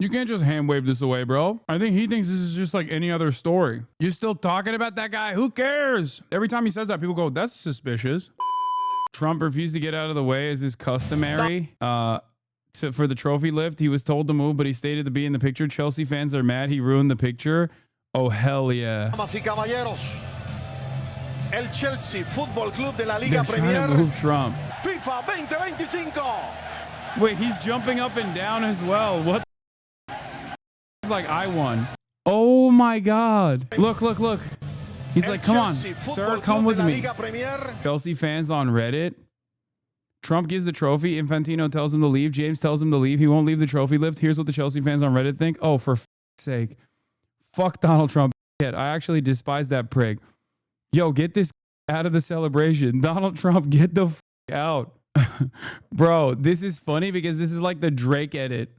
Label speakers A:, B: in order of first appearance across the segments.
A: You can't just hand wave this away, bro. I think he thinks this is just like any other story. You're still talking about that guy? Who cares? Every time he says that, people go, that's suspicious. Trump refused to get out of the way as is customary for the trophy lift. He was told to move, but he stated to be in the picture. Chelsea fans are mad he ruined the picture. Oh, hell yeah.
B: Damas y caballeros, el Chelsea Football Club de la Liga
A: They're trying to move Trump.
B: FIFA 2025.
A: Wait, he's jumping up and down as well. What? It's like I won. Oh my God. Look, look, look. He's like, come on, sir, come with me. Chelsea fans on Reddit. Trump gives the trophy. Infantino tells him to leave. James tells him to leave. He won't leave the trophy lift. Here's what the Chelsea fans on Reddit think. Oh, for f***'s sake. Fuck Donald Trump. I actually despise that prig. Yo, get this out of the celebration. Donald Trump, get the f*** out. Bro, this is funny because this is like the Drake edit.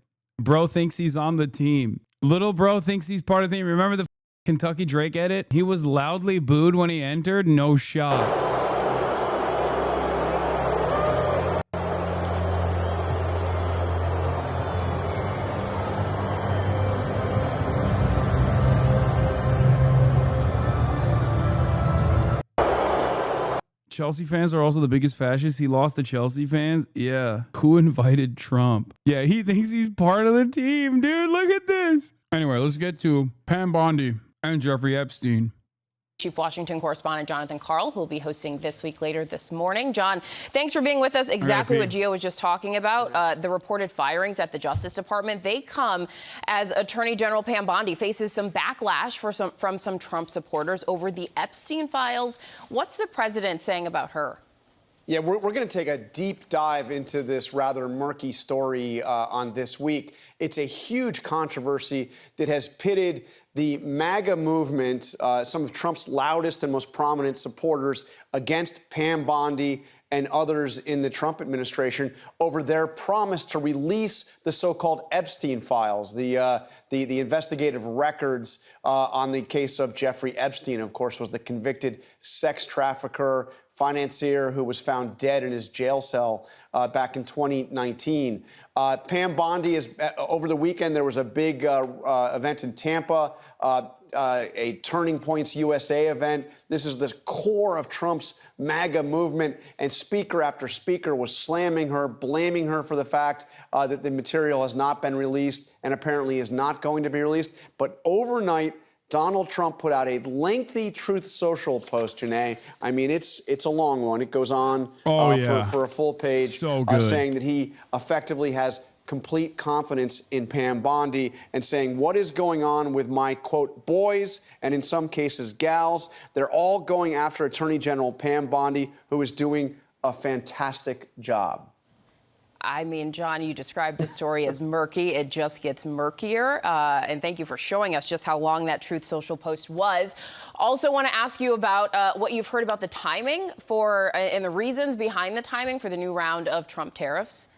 A: Bro thinks he's on the team. Little bro thinks he's part of the team. Remember the Kentucky Drake edit? He was loudly booed when he entered. No shot. Chelsea fans are also the biggest fascists. He lost to Chelsea fans. Yeah. Who invited Trump? Yeah, he thinks he's part of the team, dude. Look at this. Anyway, let's get to Pam Bondi and Jeffrey Epstein.
C: Chief Washington correspondent Jonathan Karl, who will be hosting This Week later this morning. John, thanks for being with us. Exactly what Gio was just talking about. The reported firings at the Justice Department, they come as Attorney General Pam Bondi faces some backlash from some Trump supporters over the Epstein files. What's the president saying about her?
D: Yeah, we're going to take a deep dive into this rather murky story on This Week. It's a huge controversy that has pitted the MAGA movement, some of Trump's loudest and most prominent supporters, against Pam Bondi and others in the Trump administration over their promise to release the so-called Epstein files, the investigative records on the case of Jeffrey Epstein, of course, was the convicted sex trafficker, financier who was found dead in his jail cell back in 2019. Pam Bondi is, over the weekend, there was a big event in Tampa, a Turning Points USA event. This is the core of Trump's MAGA movement, and speaker after speaker was slamming her, blaming her for the fact that the material has not been released and apparently is not going to be released. But overnight, Donald Trump put out a lengthy Truth Social post, Janae. I mean, it's a long one. It goes on for a full page, saying that he effectively has complete confidence in Pam Bondi and saying, what is going on with my, quote, boys, and in some cases gals? They're all going after Attorney General Pam Bondi, who is doing a fantastic job.
C: I mean, John, you described the story as murky. It just gets murkier. And thank you for showing us just how long that Truth Social post was. Also want to ask you about what you've heard about the timing and the reasons behind the timing for the new round of Trump tariffs.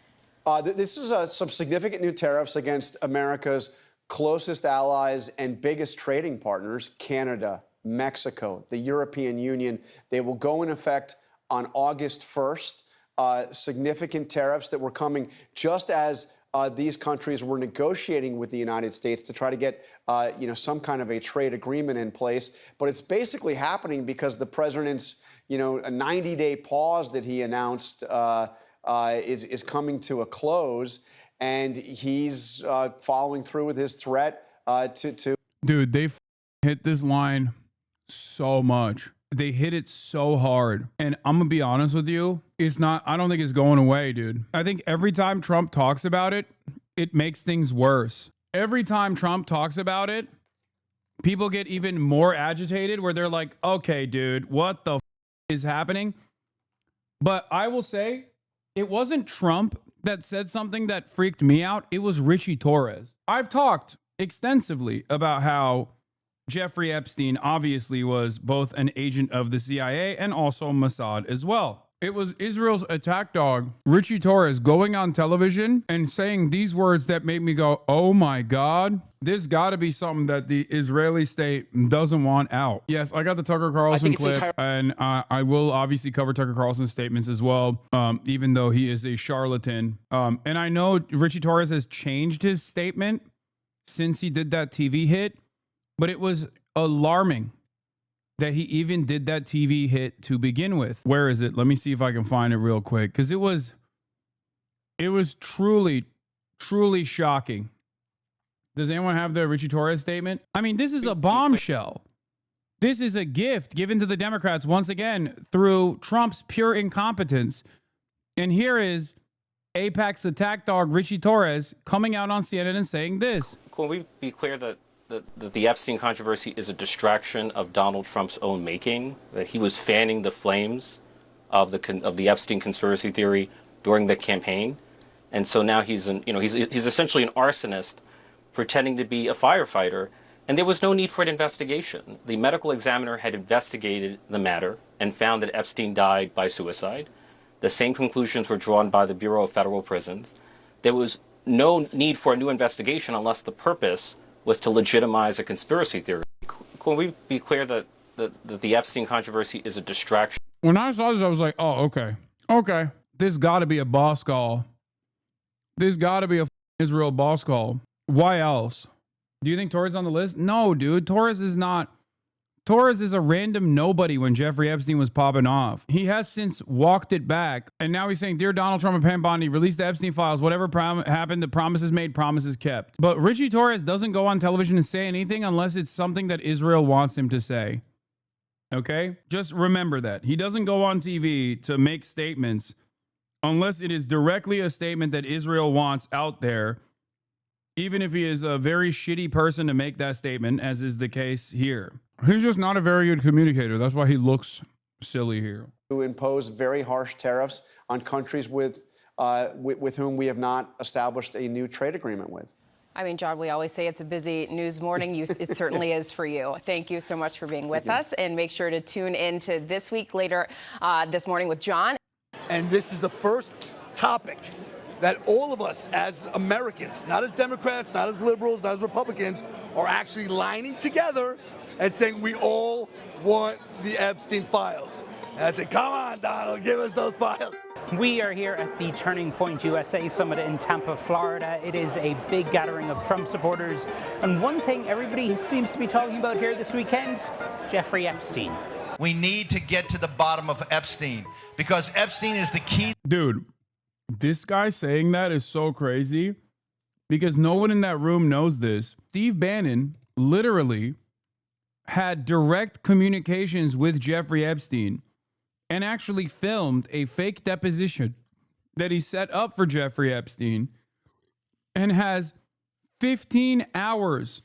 D: This is some significant new tariffs against America's closest allies and biggest trading partners, Canada, Mexico, the European Union. They will go in effect on August 1st. Significant tariffs that were coming just as these countries were negotiating with the United States to try to get, some kind of a trade agreement in place. But it's basically happening because the president's, a 90-day pause that he announced is coming to a close, and he's following through with his threat to. Dude,
A: they hit this line so much. They hit it so hard. And I'm going to be honest with you. I don't think it's going away, dude. I think every time Trump talks about it, it makes things worse. Every time Trump talks about it, people get even more agitated where they're like, okay, dude, what the is happening? But I will say it wasn't Trump that said something that freaked me out. It was Ritchie Torres. I've talked extensively about how Jeffrey Epstein obviously was both an agent of the CIA and also Mossad as well. It was Israel's attack dog, Ritchie Torres, going on television and saying these words that made me go, oh my God, this got to be something that the Israeli state doesn't want out. Yes, I got the Tucker Carlson clip, and I will obviously cover Tucker Carlson's statements as well, even though he is a charlatan. And I know Ritchie Torres has changed his statement since he did that TV hit, but it was alarming that he even did that TV hit to begin with. Where is it? Let me see if I can find it real quick, because it was truly, truly shocking. Does anyone have the Ritchie Torres statement? I mean, this is a bombshell. This is a gift given to the Democrats once again through Trump's pure incompetence. And here is Apex attack dog Ritchie Torres coming out on CNN and saying this.
E: Can we be clear that the Epstein controversy is a distraction of Donald Trump's own making, that he was fanning the flames of the Epstein conspiracy theory during the campaign, and so now he's essentially an arsonist pretending to be a firefighter, and there was no need for an investigation. The medical examiner had investigated the matter and found that Epstein died by suicide. The same conclusions were drawn by the Bureau of Federal Prisons. There was no need for a new investigation unless the purpose was to legitimize a conspiracy theory. Can we be clear that the Epstein controversy is a distraction?
A: When I saw this, I was like, oh, okay. This got to be a boss call. This got to be a Israel boss call. Why else? Do you think Torres is on the list? No, dude. Torres is not. Torres is a random nobody when Jeffrey Epstein was popping off. He has since walked it back. And now he's saying, dear Donald Trump and Pam Bondi, release the Epstein files. Whatever happened, the promises made, promises kept. But Ritchie Torres doesn't go on television and say anything unless it's something that Israel wants him to say. Okay? Just remember that. He doesn't go on TV to make statements unless it is directly a statement that Israel wants out there, even if he is a very shitty person to make that statement, as is the case here. He's just not a very good communicator. That's why he looks silly here.
D: To impose very harsh tariffs on countries with whom we have not established a new trade agreement with.
C: I mean, John, we always say it's a busy news morning. It certainly is for you. Thank you so much for being with us. And make sure to tune in to This Week later this morning with John.
F: And this is the first topic that all of us as Americans, not as Democrats, not as liberals, not as Republicans, are actually lining together and saying we all want the Epstein files. And I said, come on, Donald, give us those files.
G: We are here at the Turning Point USA Summit in Tampa, Florida. It is a big gathering of Trump supporters. And one thing everybody seems to be talking about here this weekend, Jeffrey Epstein.
H: We need to get to the bottom of Epstein because Epstein is the key.
A: Dude, this guy saying that is so crazy because no one in that room knows this. Steve Bannon literally had direct communications with Jeffrey Epstein and actually filmed a fake deposition that he set up for Jeffrey Epstein and has 15 hours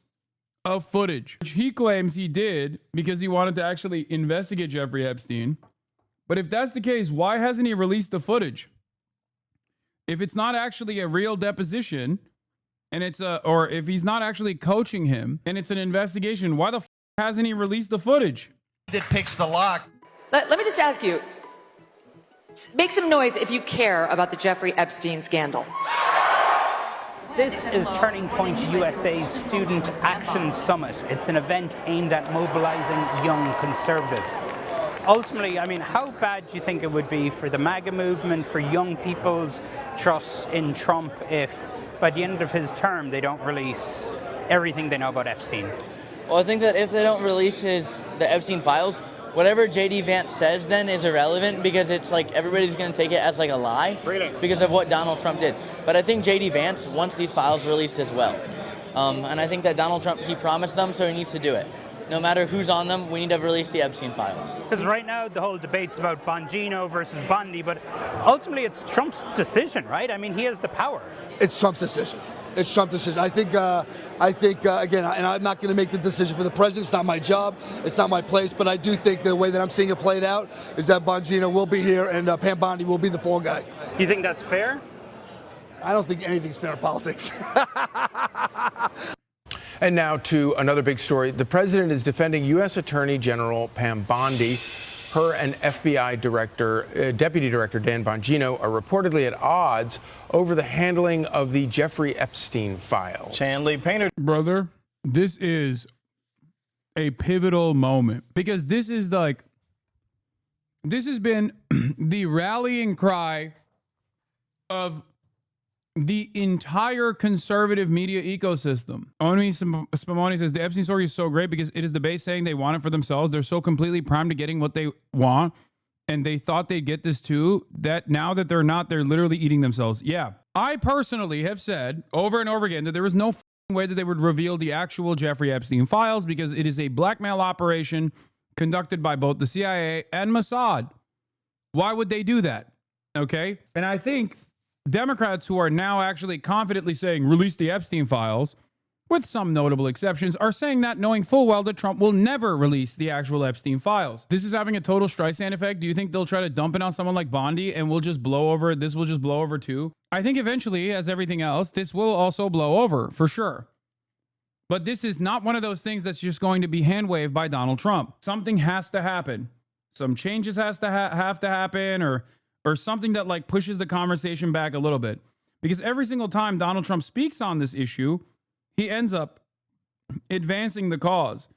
A: of footage, which he claims he did because he wanted to actually investigate Jeffrey Epstein. But if that's the case, why hasn't he released the footage? If it's not actually a real deposition and or if he's not actually coaching him and it's an investigation, why the hasn't he released the footage?
H: That picks the lock.
I: Let me just ask you, make some noise if you care about the Jeffrey Epstein scandal.
G: This is Turning Point USA's Student Action Summit. It's an event aimed at mobilizing young conservatives. Ultimately, I mean, how bad do you think it would be for the MAGA movement, for young people's trust in Trump if by the end of his term they don't release everything they know about Epstein?
J: Well, I think that if they don't release the Epstein files, whatever J.D. Vance says then is irrelevant because it's like everybody's going to take it as like a lie because of what Donald Trump did. But I think J.D. Vance wants these files released as well. And I think that Donald Trump, he promised them, so he needs to do it. No matter who's on them, we need to release the Epstein files.
G: Because right now the whole debate's about Bongino versus Bondi, but ultimately it's Trump's decision, right? I mean, he has the power.
F: It's Trump's decision. It's Trump's decision. I think again, and I'm not going to make the decision for the president. It's not my job. It's not my place. But I do think the way that I'm seeing it played out is that Bongino will be here and Pam Bondi will be the fall guy.
G: You think that's fair?
F: I don't think anything's fair in politics.
K: And now to another big story. The president is defending U.S. Attorney General Pam Bondi. Her and FBI Deputy Director Dan Bongino are reportedly at odds over the handling of the Jeffrey Epstein files.
L: Chanley Painter.
A: Brother, this is a pivotal moment because this has been the rallying cry of the entire conservative media ecosystem. Oni Spumoni says the Epstein story is so great because it is the base saying they want it for themselves. They're so completely primed to getting what they want, and they thought they'd get this too, that now that they're not, they're literally eating themselves. Yeah. I personally have said over and over again that there is no way that they would reveal the actual Jeffrey Epstein files because it is a blackmail operation conducted by both the CIA and Mossad. Why would they do that? Okay. And I think Democrats who are now actually confidently saying release the Epstein files, with some notable exceptions, are saying that knowing full well that Trump will never release the actual Epstein files. This is having a total Streisand effect. Do you think they'll try to dump it on someone like Bondi and we'll just blow over? This will just blow over too. I think eventually, as everything else, this will also blow over for sure. But this is not one of those things that's just going to be hand waved by Donald Trump. Something has to happen. Some changes have to happen, or something that like pushes the conversation back a little bit. Because every single time Donald Trump speaks on this issue, he ends up advancing the cause.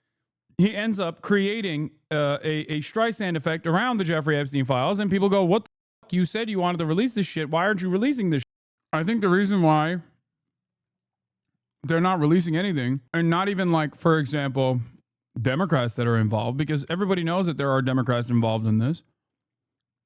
A: He ends up creating a Streisand effect around the Jeffrey Epstein files, and people go, what the fuck? You said you wanted to release this shit. Why aren't you releasing this shit? I think the reason why they're not releasing anything, and not even like, for example, Democrats that are involved, because everybody knows that there are Democrats involved in this,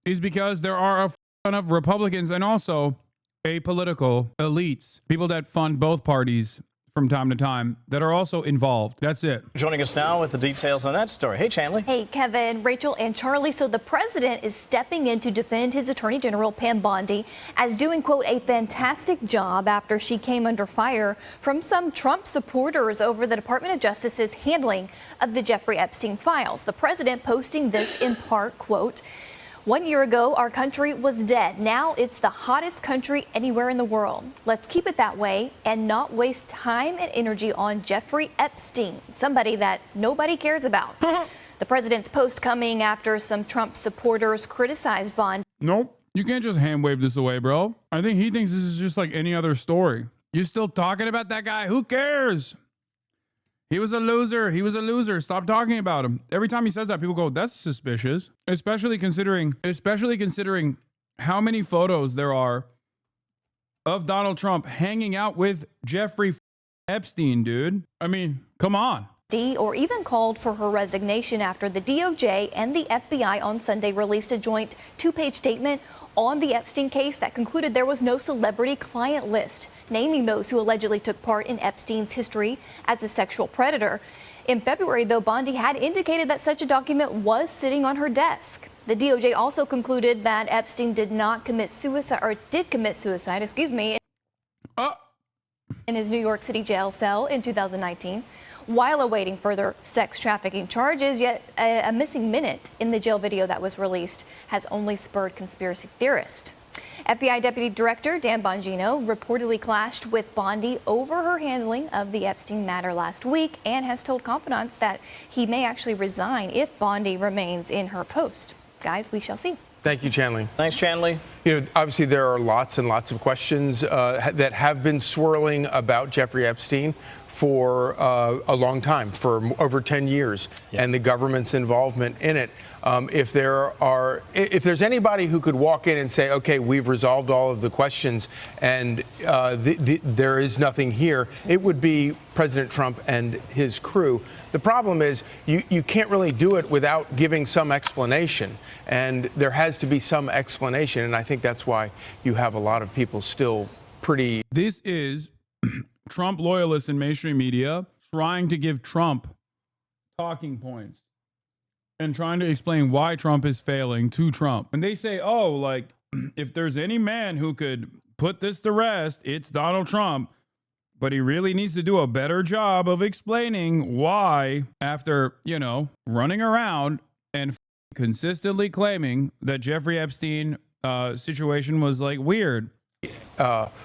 A: is because there are a ton of Republicans and also apolitical elites, people that fund both parties from time to time, that are also involved. That's it.
L: Joining us now with the details on that story. Hey, Chanley.
M: Hey, Kevin, Rachel, and Charlie. So the president is stepping in to defend his attorney general, Pam Bondi, as doing, quote, a fantastic job after she came under fire from some Trump supporters over the Department of Justice's handling of the Jeffrey Epstein files. The president posting this in part, quote, 1 year ago, our country was dead. Now it's the hottest country anywhere in the world. Let's keep it that way and not waste time and energy on Jeffrey Epstein, somebody that nobody cares about. The president's post coming after some Trump supporters criticized Bond.
A: Nope. You can't just hand wave this away, bro. I think he thinks this is just like any other story. You're still talking about that guy? Who cares? He was a loser. He was a loser. Stop talking about him. Every time he says that, people go, that's suspicious. Especially considering how many photos there are of Donald Trump hanging out with Jeffrey Epstein, dude. I mean, come on.
M: Or even called for her resignation after the DOJ and the FBI on Sunday released a joint two-page statement on the Epstein case that concluded there was no celebrity client list, naming those who allegedly took part in Epstein's history as a sexual predator. In February, though, Bondi had indicated that such a document was sitting on her desk. The DOJ also concluded that Epstein did commit suicide in his New York City jail cell in 2019. While awaiting further sex trafficking charges, yet a missing minute in the jail video that was released has only spurred conspiracy theorists. FBI Deputy Director Dan Bongino reportedly clashed with Bondi over her handling of the Epstein matter last week and has told confidants that he may actually resign if Bondi remains in her post. Guys, we shall see.
K: Thank you, Chanley.
L: Thanks, Chanley.
K: You know, obviously there are lots and lots of questions that have been swirling about Jeffrey Epstein for a long time, for over 10 years, and the government's involvement in it. If there's anybody who could walk in and say, okay, we've resolved all of the questions and there is nothing here, it would be President Trump and his crew. The problem is you can't really do it without giving some explanation, and there has to be some explanation, and I think that's why you have a lot of people still pretty...
A: This is Trump loyalists in mainstream media trying to give Trump talking points and trying to explain why Trump is failing to Trump. And they say, oh, like, if there's any man who could put this to rest, it's Donald Trump. But he really needs to do a better job of explaining why, after, running around and consistently claiming that Jeffrey Epstein situation was like weird.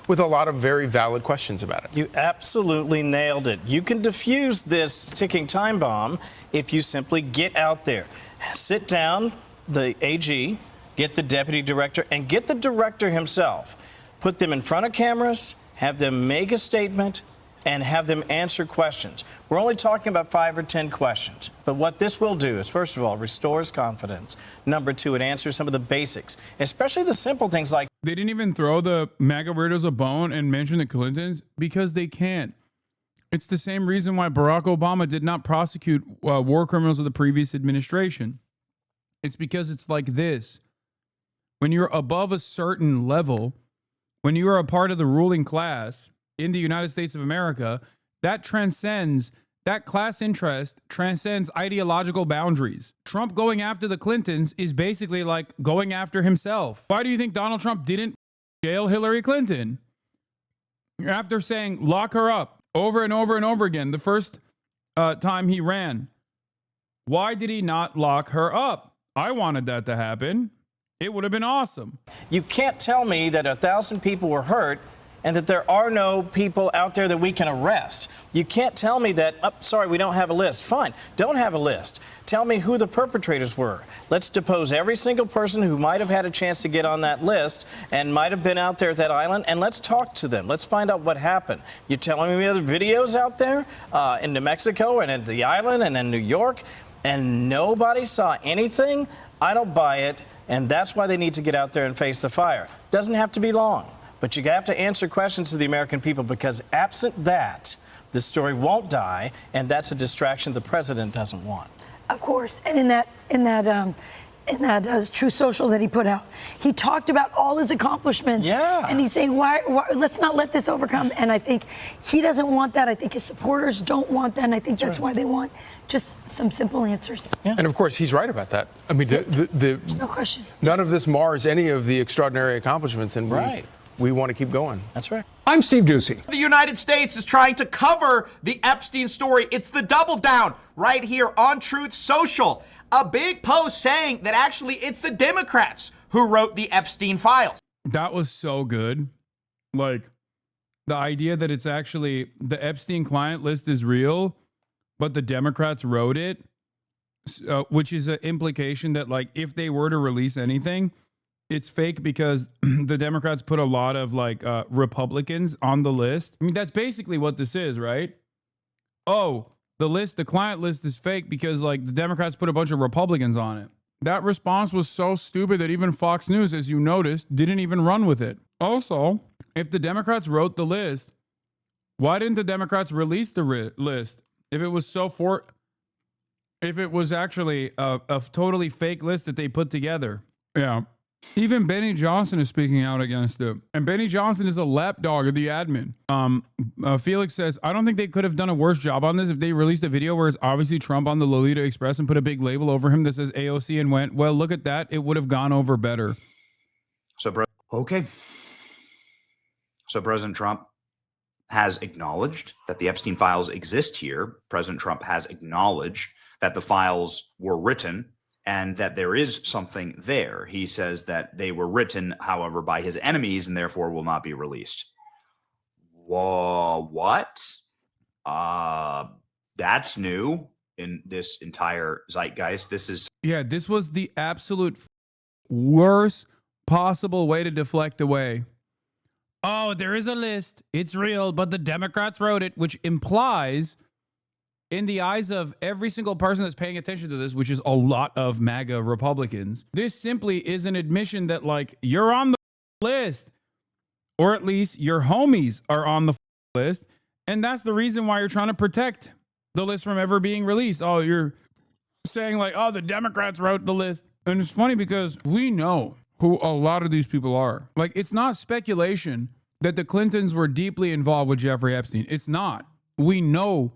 K: With a lot of very valid questions about it.
L: You absolutely nailed it. You can defuse this ticking time bomb if you simply get out there. Sit down, the AG, get the deputy director, and get the director himself. Put them in front of cameras, have them make a statement, and have them answer questions. We're only talking about 5 or 10 questions. But what this will do is, first of all, restores confidence. Number 2, it answers some of the basics, especially the simple things like...
A: They didn't even throw the MAGA weirdos a bone and mention the Clintons because they can't. It's the same reason why Barack Obama did not prosecute war criminals of the previous administration. It's because it's like this. When you're above a certain level, when you are a part of the ruling class in the United States of America, that class interest transcends ideological boundaries. Trump going after the Clintons is basically like going after himself. Why do you think Donald Trump didn't jail Hillary Clinton? After saying, lock her up over and over and over again, the first time he ran. Why did he not lock her up? I wanted that to happen. It would have been awesome.
L: You can't tell me that 1,000 people were hurt and that there are no people out there that we can arrest. You can't tell me that, oh, sorry, we don't have a list. Fine, don't have a list. Tell me who the perpetrators were. Let's depose every single person who might have had a chance to get on that list and might have been out there at that island, and let's talk to them. Let's find out what happened. You telling me other videos out there in New Mexico and at the island and in New York, and nobody saw anything? I don't buy it, and that's why they need to get out there and face the fire. Doesn't have to be long. But you have to answer questions to the American people, because absent that, the story won't die, and that's a distraction the president doesn't want.
N: Of course, and in that True Social that he put out, he talked about all his accomplishments.
L: Yeah.
N: And he's saying, why let's not let this overcome. And I think he doesn't want that. I think his supporters don't want that. And I think that's why they want just some simple answers.
K: Yeah. And of course, he's right about that. I mean,
N: there's no question.
K: None of this mars any of the extraordinary accomplishments, and we want to keep going.
L: That's right.
O: I'm Steve Ducey.
P: The United States is trying to cover the Epstein story. It's the double down right here on Truth Social. A big post saying that actually it's the Democrats who wrote the Epstein files.
A: That was so good. Like, the idea that it's actually the Epstein client list is real, but the Democrats wrote it, which is an implication that, like, if they were to release anything, it's fake because the Democrats put a lot of Republicans on the list. I mean, that's basically what this is, right? Oh, the client list is fake because the Democrats put a bunch of Republicans on it. That response was so stupid that even Fox News, as you noticed, didn't even run with it. Also, if the Democrats wrote the list, why didn't the Democrats release the list? If it was if it was actually a totally fake list that they put together. Yeah. Even Benny Johnson is speaking out against it. And Benny Johnson is a lapdog of the admin. Felix says, I don't think they could have done a worse job on this if they released a video where it's obviously Trump on the Lolita Express and put a big label over him that says AOC and went, well, look at that. It would have gone over better.
Q: So President Trump has acknowledged that the Epstein files exist here. President Trump has acknowledged that the files were written and that there is something there. He says that they were written, however, by his enemies and therefore will not be released. Whoa, what? That's new in this entire zeitgeist.
A: This was the absolute worst possible way to deflect away. Oh, there is a list. It's real, but the Democrats wrote it, which implies, in the eyes of every single person that's paying attention to this, which is a lot of MAGA Republicans, this simply is an admission that, you're on the list, or at least your homies are on the list. And that's the reason why you're trying to protect the list from ever being released. Oh, you're saying the Democrats wrote the list. And it's funny because we know who a lot of these people are. It's not speculation that the Clintons were deeply involved with Jeffrey Epstein. It's not. We know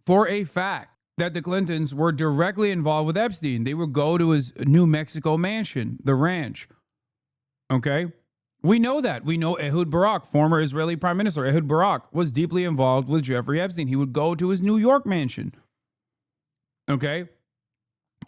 A: for a fact that the Clintons were directly involved with Epstein. They would go to his New Mexico mansion, the ranch. Okay? We know that. We know Ehud Barak, former Israeli prime minister, Ehud Barak was deeply involved with Jeffrey Epstein. He would go to his New York mansion. Okay?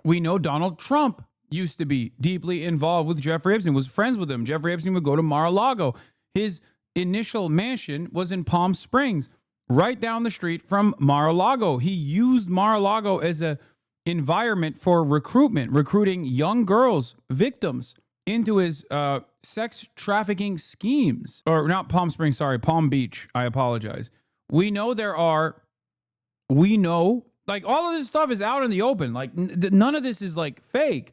A: We know Donald Trump used to be deeply involved with Jeffrey Epstein, was friends with him. Jeffrey Epstein would go to Mar-a-Lago. His initial mansion was in Palm Springs, right down the street from Mar-a-Lago. He used Mar-a-Lago as an environment for recruiting young girls, victims, into his sex trafficking schemes. Or not Palm Springs, sorry, Palm Beach. I apologize. We know like all of this stuff is out in the open. Like none of this is like fake.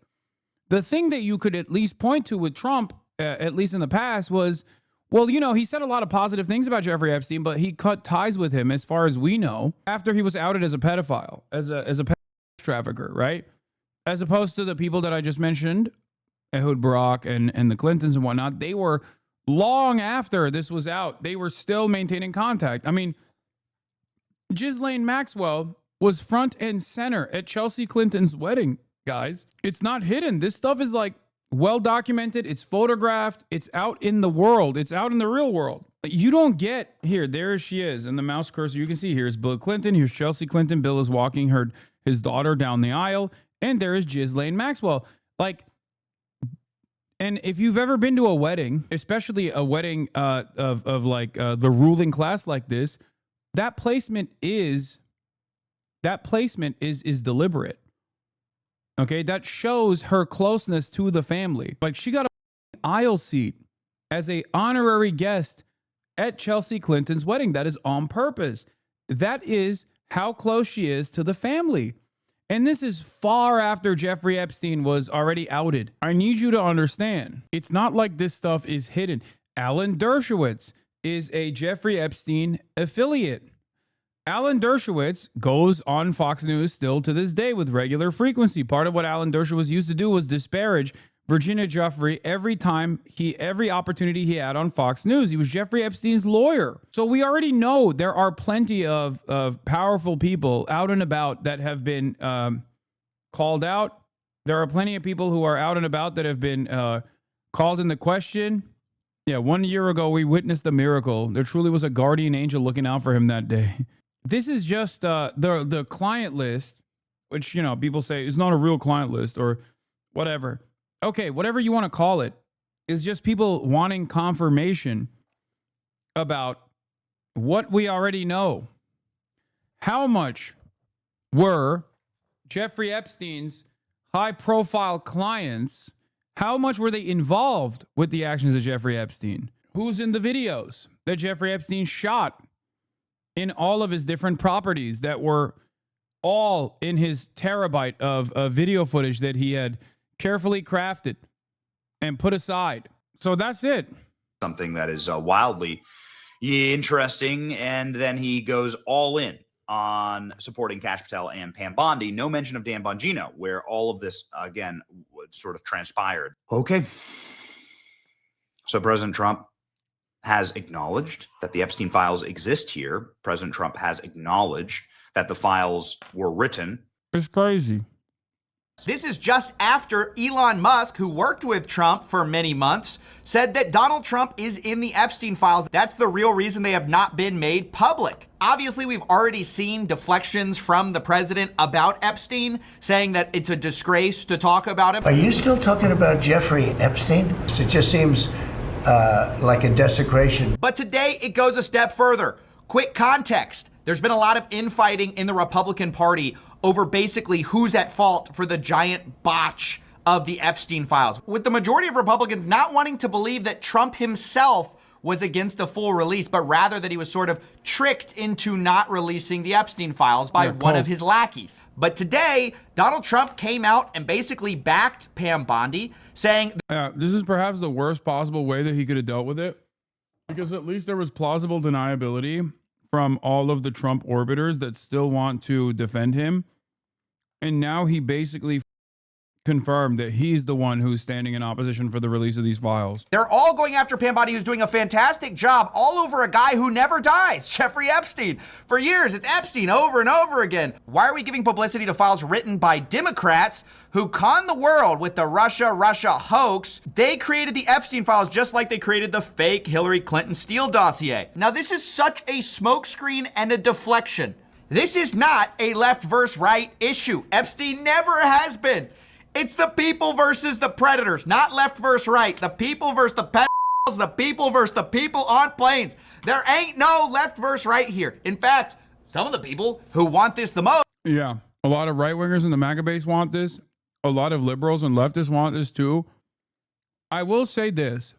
A: The thing that you could at least point to with Trump, at least in the past, was, well, you know, he said a lot of positive things about Jeffrey Epstein, but he cut ties with him, as far as we know, after he was outed as a pedophile, as a trafficker, right? As opposed to the people that I just mentioned, Ehud Barak and the Clintons and whatnot. They were, long after this was out, they were still maintaining contact. I mean, Ghislaine Maxwell was front and center at Chelsea Clinton's wedding, guys. It's not hidden. This stuff is like well documented. It's photographed. It's out in the world. It's out in the real world. You don't get here. There she is. And the mouse cursor you can see here is Bill Clinton. Here's Chelsea Clinton. Bill is walking his daughter down the aisle. And there is Ghislaine Maxwell. Like, and if you've ever been to a wedding, especially a wedding of the ruling class like this, that placement is deliberate. Okay, that shows her closeness to the family. Like, she got an aisle seat as a honorary guest at Chelsea Clinton's wedding. That is on purpose. That is how close she is to the family. And this is far after Jeffrey Epstein was already outed. I need you to understand, it's not like this stuff is hidden. Alan Dershowitz is a Jeffrey Epstein affiliate. Alan Dershowitz goes on Fox News still to this day with regular frequency. Part of what Alan Dershowitz used to do was disparage Virginia Giuffre every opportunity he had on Fox News. He was Jeffrey Epstein's lawyer. So we already know there are plenty of powerful people out and about that have been called out. There are plenty of people who are out and about that have been called into question. Yeah, 1 year ago, we witnessed a miracle. There truly was a guardian angel looking out for him that day. This is just the client list, which, you know, people say is not a real client list or whatever. Okay, whatever you want to call it, is just people wanting confirmation about what we already know. How much were Jeffrey Epstein's high-profile clients, how much were they involved with the actions of Jeffrey Epstein? Who's in the videos that Jeffrey Epstein shot in all of his different properties that were all in his terabyte of video footage that he had carefully crafted and put aside? So that's it.
Q: Something that is wildly interesting. And then he goes all in on supporting Kash Patel and Pam Bondi. No mention of Dan Bongino, where all of this, again, sort of transpired. Okay. So President Trump has acknowledged that the Epstein files exist here. President Trump has acknowledged that the files were written.
A: It's crazy.
P: This is just after Elon Musk, who worked with Trump for many months, said that Donald Trump is in the Epstein files. That's the real reason they have not been made public. Obviously, we've already seen deflections from the president about Epstein, saying that it's a disgrace to talk about him.
O: Are you still talking about Jeffrey Epstein? It just seems like a desecration.
P: But today it goes a step further. Quick context. There's been a lot of infighting in the Republican Party over basically who's at fault for the giant botch of the Epstein files, with the majority of Republicans not wanting to believe that Trump himself was against a full release, but rather that he was sort of tricked into not releasing the Epstein files by one of his lackeys. But today, Donald Trump came out and basically backed Pam Bondi, saying,
A: this is perhaps the worst possible way that he could have dealt with it, because at least there was plausible deniability from all of the Trump orbiters that still want to defend him. And now he basically confirmed that he's the one who's standing in opposition for the release of these files.
P: They're all going after Pam Bondi, who's doing a fantastic job all over a guy who never dies, Jeffrey Epstein. For years, it's Epstein over and over again. Why are we giving publicity to files written by Democrats who conned the world with the Russia hoax? They created the Epstein files just like they created the fake Hillary Clinton Steele dossier. Now, this is such a smokescreen and a deflection. This is not a left versus right issue. Epstein never has been. It's the people versus the predators, not left versus right. The people versus the pedophiles, the people versus the people on planes. There ain't no left versus right here. In fact, some of the people who want this the most.
A: Yeah, a lot of right-wingers in the MAGA base want this. A lot of liberals and leftists want this too. I will say this.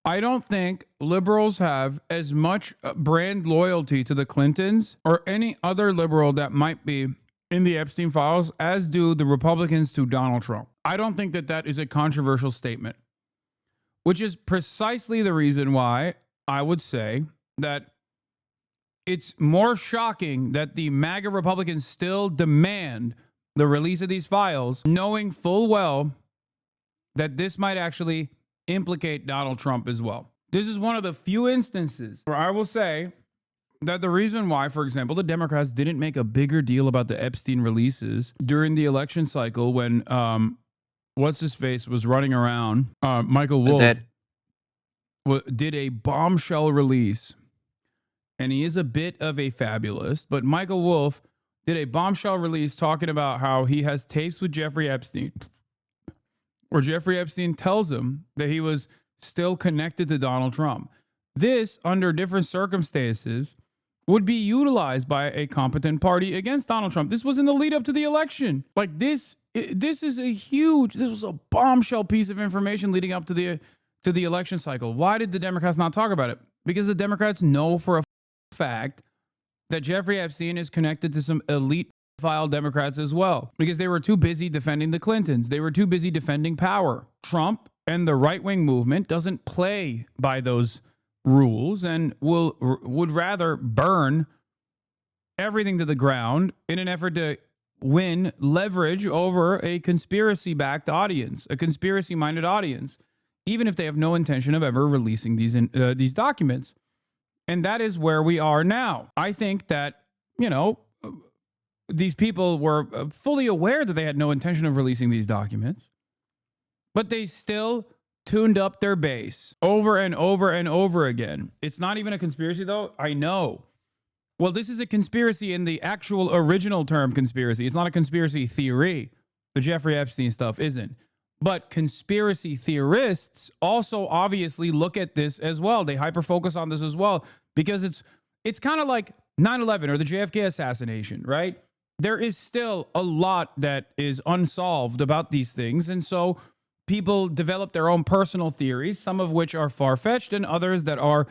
A: I don't think liberals have as much brand loyalty to the Clintons or any other liberal that might be in the Epstein files as do the Republicans to Donald Trump. I don't think that that is a controversial statement, which is precisely the reason why I would say that it's more shocking that the MAGA Republicans still demand the release of these files, knowing full well that this might actually implicate Donald Trump as well. This is one of the few instances where I will say that the reason why, for example, the Democrats didn't make a bigger deal about the Epstein releases during the election cycle when what's-his-face was running around, Michael Wolff did a bombshell release. And he is a bit of a fabulist, but Michael Wolff did a bombshell release talking about how he has tapes with Jeffrey Epstein, where Jeffrey Epstein tells him that he was still connected to Donald Trump. This, under different circumstances, would be utilized by a competent party against Donald Trump. This was in the lead up to the election. Like this was a bombshell piece of information leading up to the election cycle. Why did the Democrats not talk about it? Because the Democrats know for a fact that Jeffrey Epstein is connected to some elite file Democrats as well, because they were too busy defending the Clintons. They were too busy defending power. Trump and the right-wing movement doesn't play by those rules and would rather burn everything to the ground in an effort to win leverage over a conspiracy-backed audience, a conspiracy-minded audience, even if they have no intention of ever releasing these documents. And that is where we are now. I think that, these people were fully aware that they had no intention of releasing these documents, but they still tuned up their base over and over and over again. It's not even a conspiracy, though. I know. Well, this is a conspiracy in the actual original term conspiracy. It's not a conspiracy theory. The Jeffrey Epstein stuff isn't. But conspiracy theorists also obviously look at this as well. They hyper-focus on this as well because it's kind of like 9/11 or the JFK assassination, right? There is still a lot that is unsolved about these things. And so people develop their own personal theories, some of which are far-fetched and others that are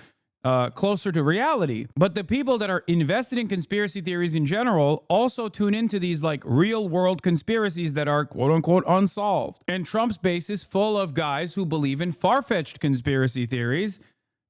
A: closer to reality. But the people that are invested in conspiracy theories in general also tune into these like real world conspiracies that are quote unquote unsolved. And Trump's base is full of guys who believe in far-fetched conspiracy theories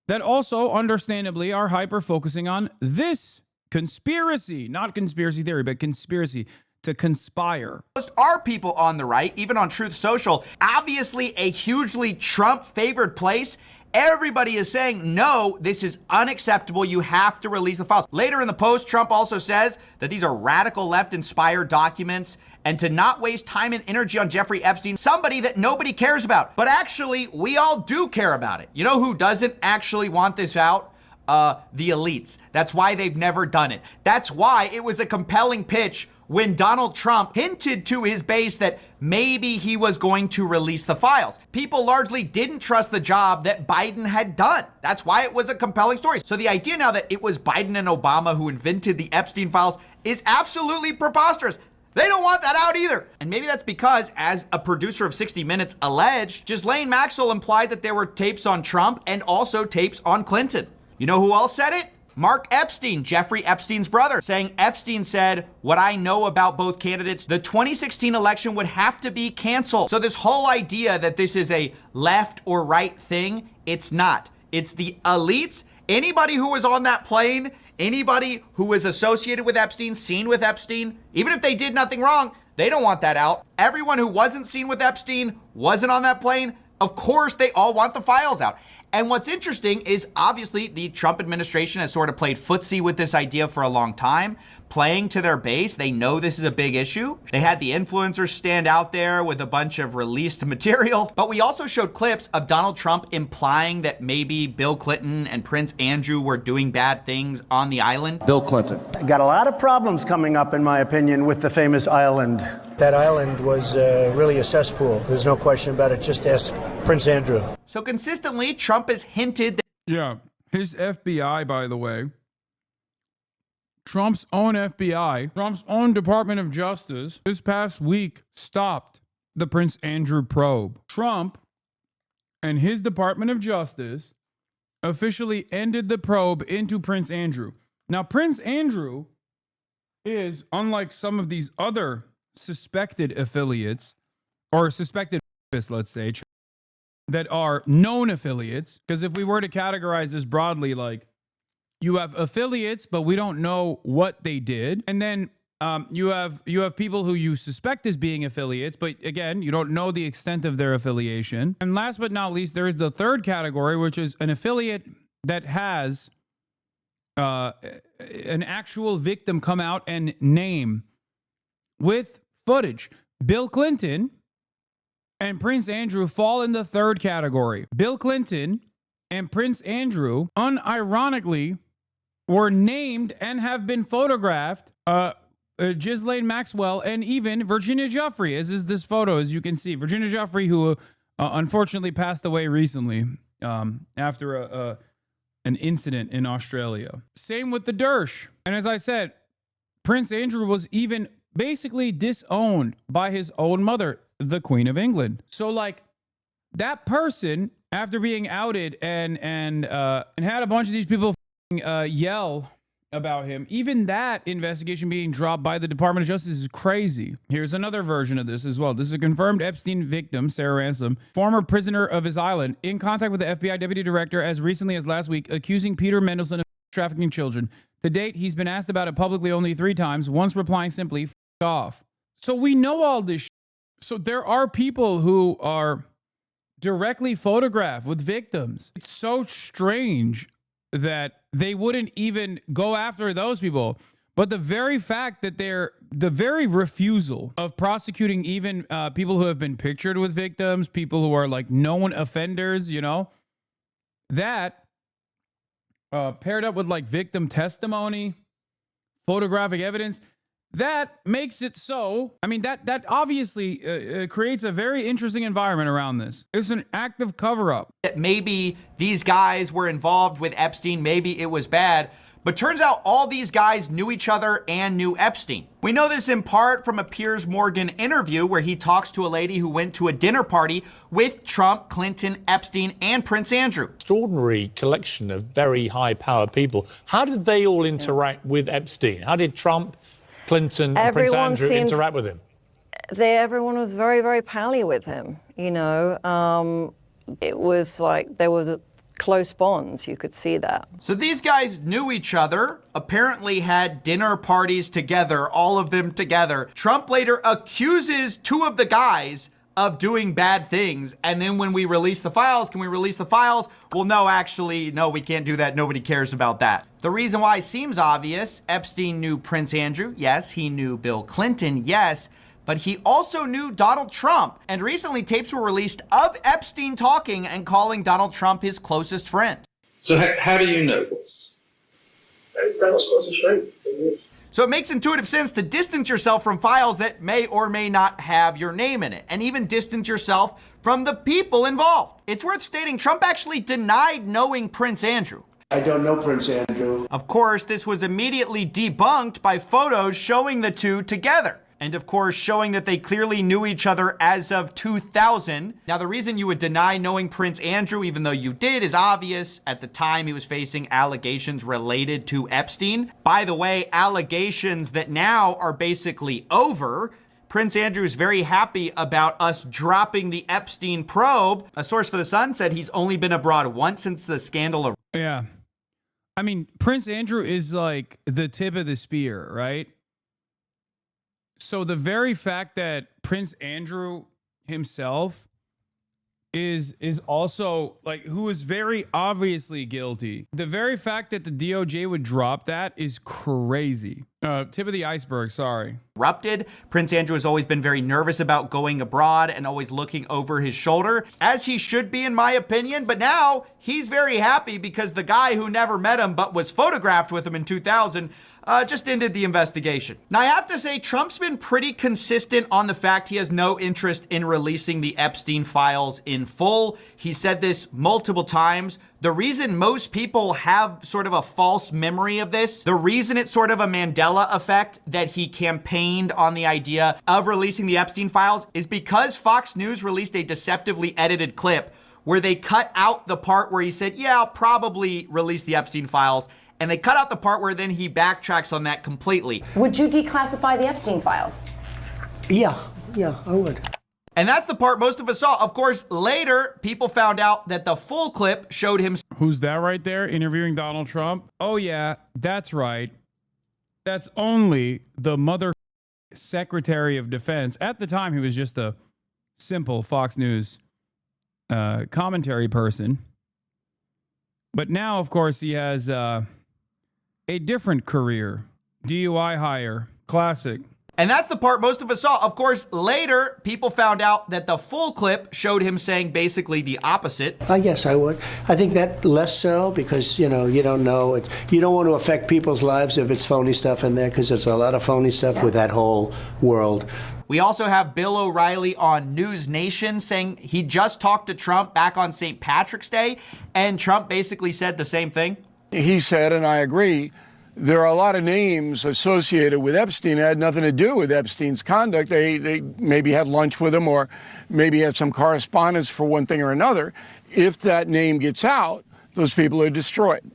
A: that also understandably are hyper focusing on this conspiracy, not conspiracy theory, but conspiracy to conspire.
P: Most are people on the right, even on Truth Social, obviously a hugely Trump favored place. Everybody is saying, no, this is unacceptable. You have to release the files. Later in the post, Trump also says that these are radical left-inspired documents and to not waste time and energy on Jeffrey Epstein, somebody that nobody cares about. But actually, we all do care about it. You know who doesn't actually want this out? The elites. That's why they've never done it. That's why it was a compelling pitch when Donald Trump hinted to his base that maybe he was going to release the files. People largely didn't trust the job that Biden had done. That's why it was a compelling story. So the idea now that it was Biden and Obama who invented the Epstein files is absolutely preposterous. They don't want that out either. And maybe that's because, as a producer of 60 Minutes alleged, Ghislaine Maxwell implied that there were tapes on Trump and also tapes on Clinton. You know who else said it? Mark Epstein, Jeffrey Epstein's brother, saying Epstein said, what I know about both candidates, the 2016 election would have to be canceled. So this whole idea that this is a left or right thing, it's not. It's the elites. Anybody who was on that plane, anybody who was associated with Epstein, seen with Epstein, even if they did nothing wrong, they don't want that out. Everyone who wasn't seen with Epstein, wasn't on that plane, of course they all want the files out. And what's interesting is obviously the Trump administration has sort of played footsie with this idea for a long time, playing to their base. They know this is a big issue. They had the influencers stand out there with a bunch of released material. But we also showed clips of Donald Trump implying that maybe Bill Clinton and Prince Andrew were doing bad things on the island.
R: Bill Clinton. Got a lot of problems coming up, in my opinion, with the famous island. That island was really a cesspool. There's no question about it. Just ask Prince Andrew.
P: So consistently, Trump has hinted that.
A: Yeah, his FBI, by the way, Trump's own FBI, Trump's own Department of Justice, this past week stopped the Prince Andrew probe. Trump and his Department of Justice officially ended the probe into Prince Andrew. Now, Prince Andrew is, unlike some of these other suspected affiliates, or suspected, let's say, that are known affiliates, because if we were to categorize this broadly, like, you have affiliates, but we don't know what they did. And then you have people who you suspect as being affiliates, but again, you don't know the extent of their affiliation. And last but not least, there is the third category, which is an affiliate that has an actual victim come out and name with footage. Bill Clinton and Prince Andrew fall in the third category. Bill Clinton and Prince Andrew, unironically, were named and have been photographed. Ghislaine Maxwell and even Virginia Giuffre, as is this photo, as you can see. Virginia Giuffre, who unfortunately passed away recently after an incident in Australia. Same with the Dersh. And as I said, Prince Andrew was even basically disowned by his own mother, the Queen of England. So, like, that person, after being outed and had a bunch of these people yell about him, even that investigation being dropped by the Department of Justice is crazy. Here's another version of this as well. This is a confirmed Epstein victim, Sarah Ransom, former prisoner of his island, in contact with the FBI deputy director as recently as last week, accusing Peter Mendelsohn of trafficking children. To date, he's been asked about it publicly only 3 times, once replying simply, "F off." So we know all this shit. So there are people who are directly photographed with victims. It's so strange that they wouldn't even go after those people. But the very fact that the very refusal of prosecuting even people who have been pictured with victims, people who are like known offenders, you know, that paired up with like victim testimony, photographic evidence, that makes it so, I mean, that obviously creates a very interesting environment around this. It's an active cover-up.
P: Maybe these guys were involved with Epstein, maybe it was bad, but turns out all these guys knew each other and knew Epstein. We know this in part from a Piers Morgan interview where he talks to a lady who went to a dinner party with Trump, Clinton, Epstein, and Prince Andrew.
S: Extraordinary collection of very high-powered people. How did they all interact with Epstein? How did Trump, Clinton, and Prince Andrew interact with him?
T: Everyone was very, very pally with him, you know. It was like there was close bonds, you could see that.
P: So these guys knew each other, apparently had dinner parties together, all of them together. Trump later accuses 2 of the guys of doing bad things. And then when we release the files, can we release the files? Well, no, actually, no, we can't do that. Nobody cares about that. The reason why seems obvious. Epstein knew Prince Andrew. Yes, he knew Bill Clinton. Yes, but he also knew Donald Trump. And recently tapes were released of Epstein talking and calling Donald Trump his closest friend.
U: So how do you know this? Donald's closest friend.
P: So it makes intuitive sense to distance yourself from files that may or may not have your name in it, and even distance yourself from the people involved. It's worth stating Trump actually denied knowing Prince Andrew.
O: I don't know Prince Andrew.
P: Of course, this was immediately debunked by photos showing the 2 together. And of course, showing that they clearly knew each other as of 2000. Now, the reason you would deny knowing Prince Andrew, even though you did, is obvious. At the time, he was facing allegations related to Epstein. By the way, allegations that now are basically over. Prince Andrew is very happy about us dropping the Epstein probe. A source for The Sun said he's only been abroad once since the scandal.
A: Yeah. I mean, Prince Andrew is like the tip of the spear, right? So the very fact that Prince Andrew himself is also like, who is very obviously guilty. The very fact that the DOJ would drop that is crazy. Tip of the iceberg, sorry.
P: Erupted. Prince Andrew has always been very nervous about going abroad and always looking over his shoulder, as he should be in my opinion. But now he's very happy because the guy who never met him but was photographed with him in 2000 just ended the investigation. Now, I have to say, Trump's been pretty consistent on the fact he has no interest in releasing the Epstein files in full. He said this multiple times. The reason most people have sort of a false memory of this, the reason it's sort of a Mandela effect that he campaigned on the idea of releasing the Epstein files, is because Fox News released a deceptively edited clip where they cut out the part where he said, yeah, I'll probably release the Epstein files. And they cut out the part where then he backtracks on that completely.
B: Would you declassify the Epstein files?
R: Yeah, I would.
P: And that's the part most of us saw. Of course, later, people found out that the full clip showed him.
A: Who's that right there interviewing Donald Trump? Oh, yeah, that's right. That's only the mother Secretary of Defense. At the time, he was just a simple Fox News commentary person. But now, of course, he has a different career. DUI hire. Classic.
P: And that's the part most of us saw. Of course, later, people found out that the full clip showed him saying basically the opposite.
R: I guess I would. I think that less so because, you don't know. You don't want to affect people's lives if it's phony stuff in there because there's a lot of phony stuff with that whole world.
P: We also have Bill O'Reilly on News Nation saying he just talked to Trump back on St. Patrick's Day, and Trump basically said the same thing.
V: He said, and I agree, there are a lot of names associated with Epstein that had nothing to do with Epstein's conduct. They maybe had lunch with him or maybe had some correspondence for one thing or another. If that name gets out, those people are destroyed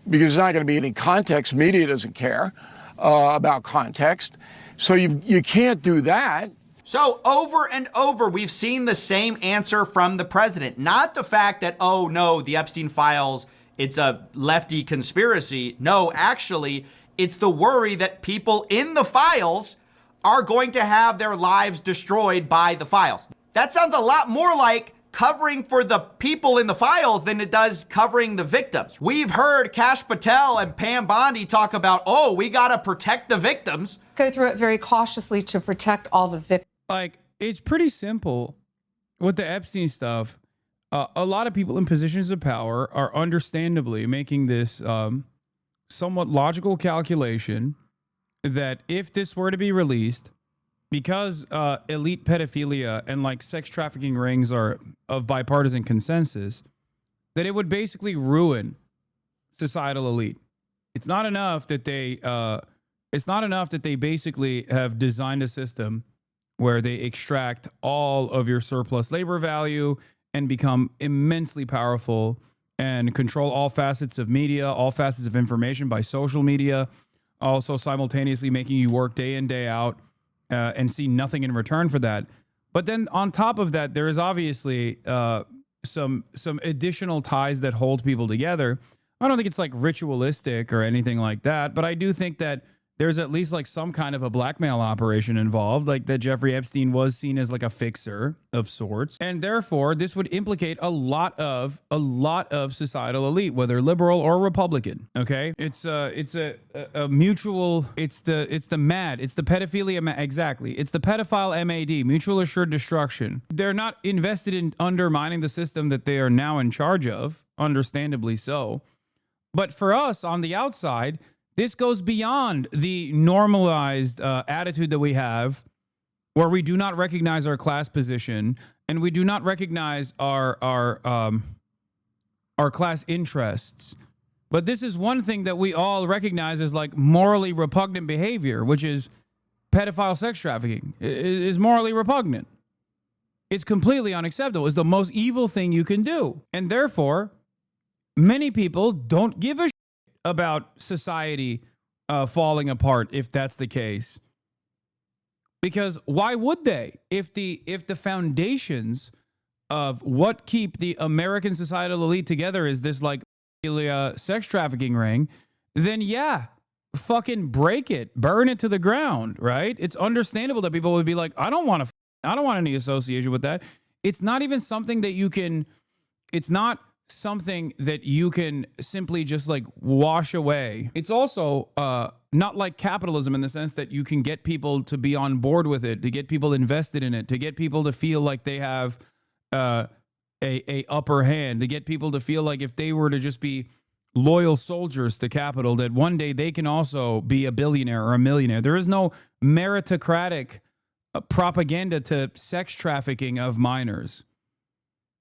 V: because there's not going to be any context. Media doesn't care about context. So you can't do that.
P: So over and over, we've seen the same answer from the president. Not the fact that, oh, no, the Epstein files, it's a lefty conspiracy. No, actually, it's the worry that people in the files are going to have their lives destroyed by the files. That sounds a lot more like covering for the people in the files than it does covering the victims. We've heard Kash Patel and Pam Bondi talk about, oh, we got to protect the victims.
W: Go through it very cautiously to protect all the victims.
A: Like, it's pretty simple with the Epstein stuff. A lot of people in positions of power are understandably making this somewhat logical calculation that if this were to be released, because elite pedophilia and like sex trafficking rings are of bipartisan consensus, that it would basically ruin societal elite. It's not enough that they basically have designed a system where they extract all of your surplus labor value and become immensely powerful and control all facets of media, all facets of information by social media, also simultaneously making you work day in, day out and see nothing in return for that. But then on top of that, there is obviously some additional ties that hold people together. I don't think it's like ritualistic or anything like that, but I do think that there's at least like some kind of a blackmail operation involved, like that Jeffrey Epstein was seen as like a fixer of sorts. And therefore, this would implicate a lot of societal elite, whether liberal or Republican. Okay. It's a mutual, it's the pedophilia. Exactly. It's the pedophile MAD, mutual assured destruction. They're not invested in undermining the system that they are now in charge of, understandably so. But for us on the outside, this goes beyond the normalized attitude that we have where we do not recognize our class position and we do not recognize our class interests. But this is one thing that we all recognize as like morally repugnant behavior, which is pedophile sex trafficking. It is morally repugnant. It's completely unacceptable. It's the most evil thing you can do. And therefore, many people don't give a shit about society falling apart if that's the case. Because why would they? If the foundations of what keep the American societal elite together is this like sex trafficking ring, then yeah, fucking break it, burn it to the ground, right? It's understandable that people would be like, I don't want any association with that. It's not even something that you can, it's not something that you can simply just like wash away. It's also not like capitalism in the sense that you can get people to be on board with it, to get people invested in it, to get people to feel like they have a upper hand, to get people to feel like if they were to just be loyal soldiers to capital, that one day they can also be a billionaire or a millionaire. There is no meritocratic propaganda to sex trafficking of minors.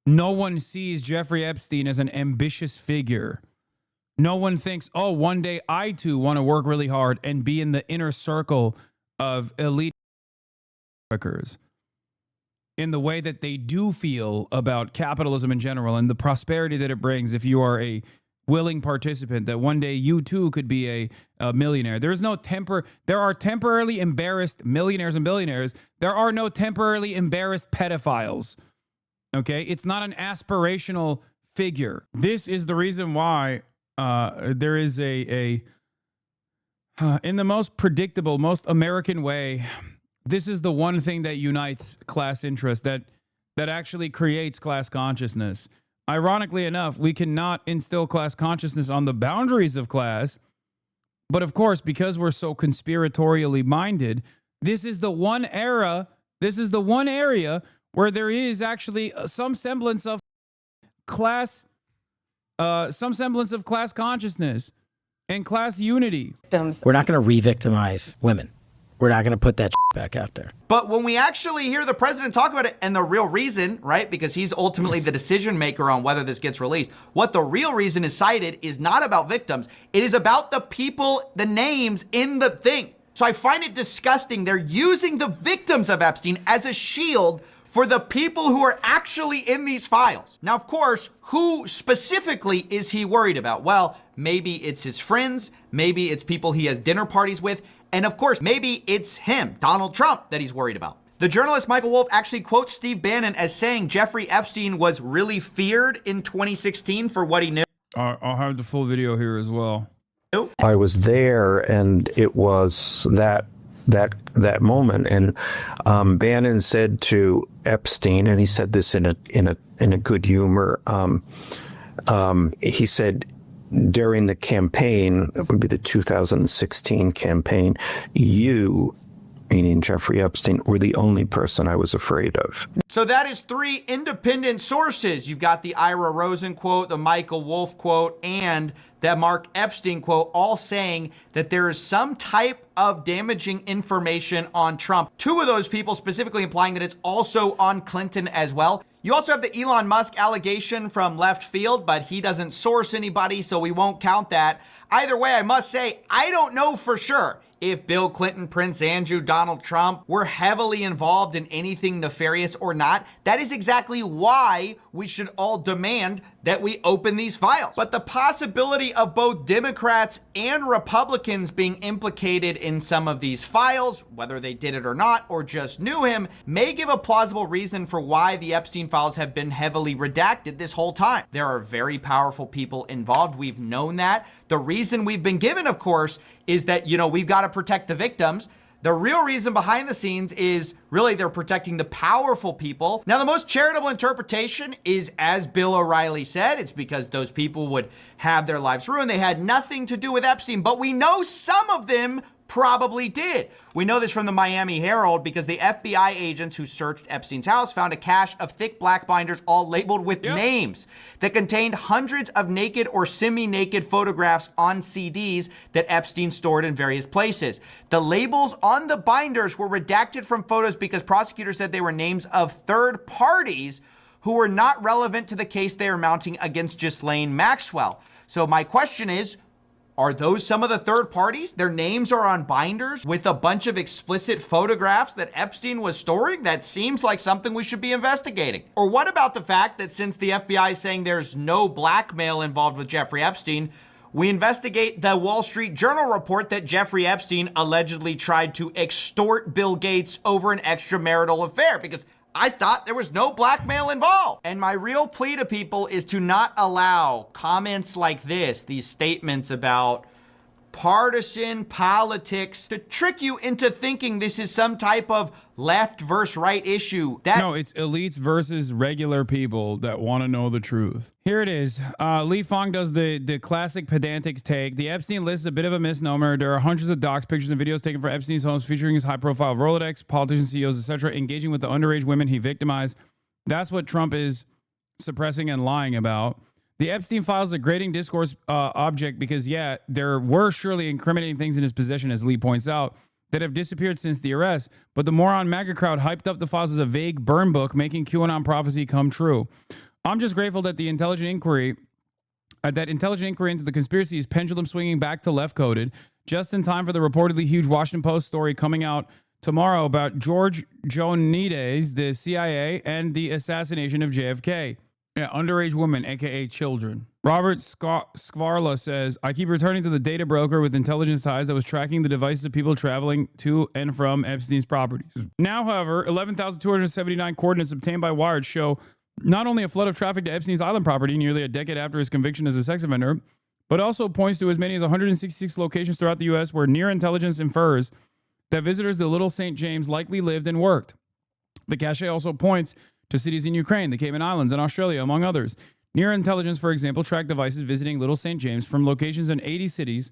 A: No one sees Jeffrey Epstein as an ambitious figure. No one thinks, oh, one day I too want to work really hard and be in the inner circle of elite workers. in the way that they do feel about capitalism in general and the prosperity that it brings if you are a willing participant, that one day you too could be a millionaire. There are temporarily embarrassed millionaires and billionaires. There are no temporarily embarrassed pedophiles. Okay? It's not an aspirational figure. This is the reason why there is in the most predictable, most American way, this is the one thing that unites class interest, that actually creates class consciousness. Ironically enough, we cannot instill class consciousness on the boundaries of class. But of course, because we're so conspiratorially minded, this is the one area where there is actually some semblance of class consciousness and class unity.
C: We're not going to re-victimize women. We're not going to put that back out there.
P: But when we actually hear the president talk about it, and the real reason, right, because he's ultimately the decision maker on whether this gets released, what the real reason is cited is not about victims. It is about the people, the names in the thing. So I find it disgusting. They're using the victims of Epstein as a shield for the people who are actually in these files. Now, of course, who specifically is he worried about? Well, maybe it's his friends. Maybe it's people he has dinner parties with. And of course, maybe it's him, Donald Trump, that he's worried about. The journalist Michael Wolff actually quotes Steve Bannon as saying Jeffrey Epstein was really feared in 2016 for what he knew.
A: I'll have the full video here as well.
D: I was there, and it was that moment. And Bannon said to Epstein, and he said this in a good humor. He said, during the campaign, it would be the 2016 campaign, you, meaning Jeffrey Epstein, were the only person I was afraid of.
P: So that is 3 independent sources. You've got the Ira Rosen quote, the Michael Wolff quote, and that Mark Epstein quote, all saying that there is some type of damaging information on Trump. 2 of those people specifically implying that it's also on Clinton as well. You also have the Elon Musk allegation from left field, but he doesn't source anybody, so we won't count that. Either way, I must say, I don't know for sure if Bill Clinton, Prince Andrew, Donald Trump were heavily involved in anything nefarious or not. That is exactly why we should all demand that we open these files. But the possibility of both Democrats and Republicans being implicated in some of these files, whether they did it or not, or just knew him, may give a plausible reason for why the Epstein files have been heavily redacted this whole time. There are very powerful people involved. We've known that. The reason we've been given, of course, is that, we've got to protect the victims. The real reason behind the scenes is really they're protecting the powerful people. Now, the most charitable interpretation is, as Bill O'Reilly said, it's because those people would have their lives ruined. They had nothing to do with Epstein, but we know some of them probably did. We know this from the Miami Herald because the FBI agents who searched Epstein's house found a cache of thick black binders all labeled with names that contained hundreds of naked or semi-naked photographs on CDs that Epstein stored in various places. The labels on the binders were redacted from photos because prosecutors said they were names of third parties who were not relevant to the case they are mounting against Ghislaine Maxwell. So my question is, are those some of the third parties? Their names are on binders with a bunch of explicit photographs that Epstein was storing? That seems like something we should be investigating. Or what about the fact that since the FBI is saying there's no blackmail involved with Jeffrey Epstein, we investigate the Wall Street Journal report that Jeffrey Epstein allegedly tried to extort Bill Gates over an extramarital affair, because I thought there was no blackmail involved. And my real plea to people is to not allow comments like this, these statements about partisan politics, to trick you into thinking this is some type of left versus right issue.
A: No, it's elites versus regular people that want to know the truth. Here it is. Lee Fong does the classic pedantic take. The Epstein list is a bit of a misnomer. There are hundreds of docs, pictures, and videos taken from Epstein's homes featuring his high-profile Rolodex, politicians, CEOs, etc., engaging with the underage women he victimized. That's what Trump is suppressing and lying about. The Epstein files are a grading discourse object because, yeah, there were surely incriminating things in his possession, as Lee points out, that have disappeared since the arrest. But the moron MAGA crowd hyped up the files as a vague burn book, making QAnon prophecy come true. I'm just grateful that the intelligent inquiry into the conspiracy is pendulum swinging back to left-coded, just in time for the reportedly huge Washington Post story coming out tomorrow about George Joanides, the CIA, and the assassination of JFK. Yeah, underage women, aka children. Robert Skvarla says, I keep returning to the data broker with intelligence ties that was tracking the devices of people traveling to and from Epstein's properties. Now, however, 11,279 coordinates obtained by Wired show not only a flood of traffic to Epstein's island property nearly a decade after his conviction as a sex offender, but also points to as many as 166 locations throughout the U.S. where near intelligence infers that visitors to Little St. James likely lived and worked. The cache also points to cities in Ukraine, the Cayman Islands, and Australia, among others. Near intelligence, for example, tracked devices visiting Little St. James from locations in 80 cities,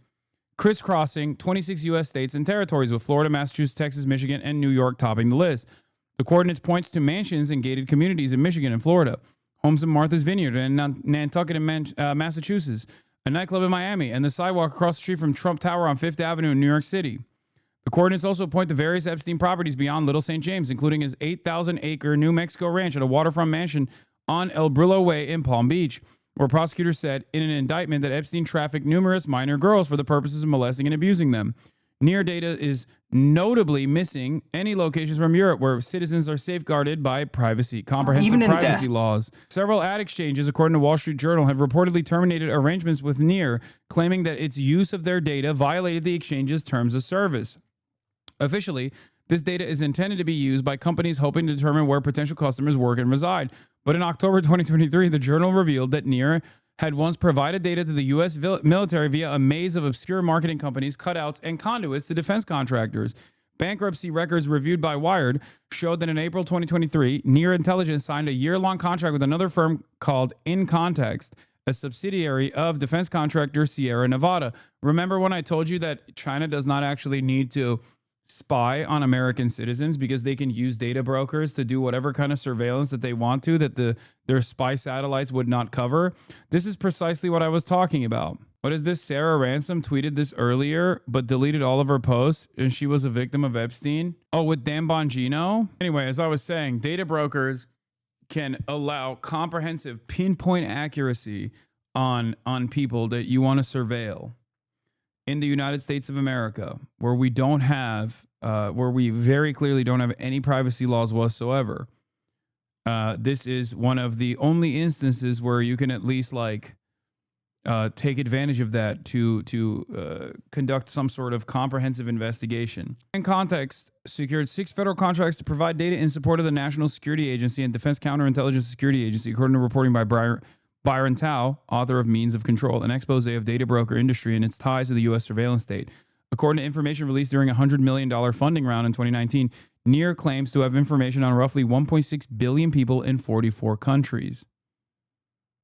A: crisscrossing 26 U.S. states and territories, with Florida, Massachusetts, Texas, Michigan, and New York topping the list. The coordinates points to mansions and gated communities in Michigan and Florida, homes in Martha's Vineyard and Nantucket in Massachusetts, a nightclub in Miami, and the sidewalk across the street from Trump Tower on Fifth Avenue in New York City. The coordinates also point to various Epstein properties beyond Little St. James, including his 8,000-acre New Mexico ranch and a waterfront mansion on El Brillo Way in Palm Beach, where prosecutors said in an indictment that Epstein trafficked numerous minor girls for the purposes of molesting and abusing them. Near data is notably missing any locations from Europe where citizens are safeguarded by comprehensive privacy laws. Several ad exchanges, according to Wall Street Journal, have reportedly terminated arrangements with Near, claiming that its use of their data violated the exchange's terms of service. Officially, this data is intended to be used by companies hoping to determine where potential customers work and reside. But in October 2023, the Journal revealed that Near had once provided data to the U.S. military via a maze of obscure marketing companies, cutouts, and conduits to defense contractors. Bankruptcy records reviewed by Wired showed that in April 2023, Near Intelligence signed a year-long contract with another firm called In Context, a subsidiary of defense contractor Sierra Nevada. Remember when I told you that China does not actually need to spy on American citizens because they can use data brokers to do whatever kind of surveillance that they want to, that their spy satellites would not cover? This is precisely what I was talking about. What is this? Sarah Ransom tweeted this earlier, but deleted all of her posts, and she was a victim of Epstein. Oh, with Dan Bongino? Anyway, as I was saying, data brokers can allow comprehensive pinpoint accuracy on people that you want to surveil. In the United States of America, where we don't have, where we very clearly don't have any privacy laws whatsoever, this is one of the only instances where you can at least take advantage of that to conduct some sort of comprehensive investigation. In Context, secured 6 federal contracts to provide data in support of the National Security Agency and Defense Counterintelligence Security Agency, according to reporting by Byron Tao, author of Means of Control, an expose of data broker industry and its ties to the U.S. surveillance state. According to information released during a $100 million funding round in 2019, Near claims to have information on roughly 1.6 billion people in 44 countries.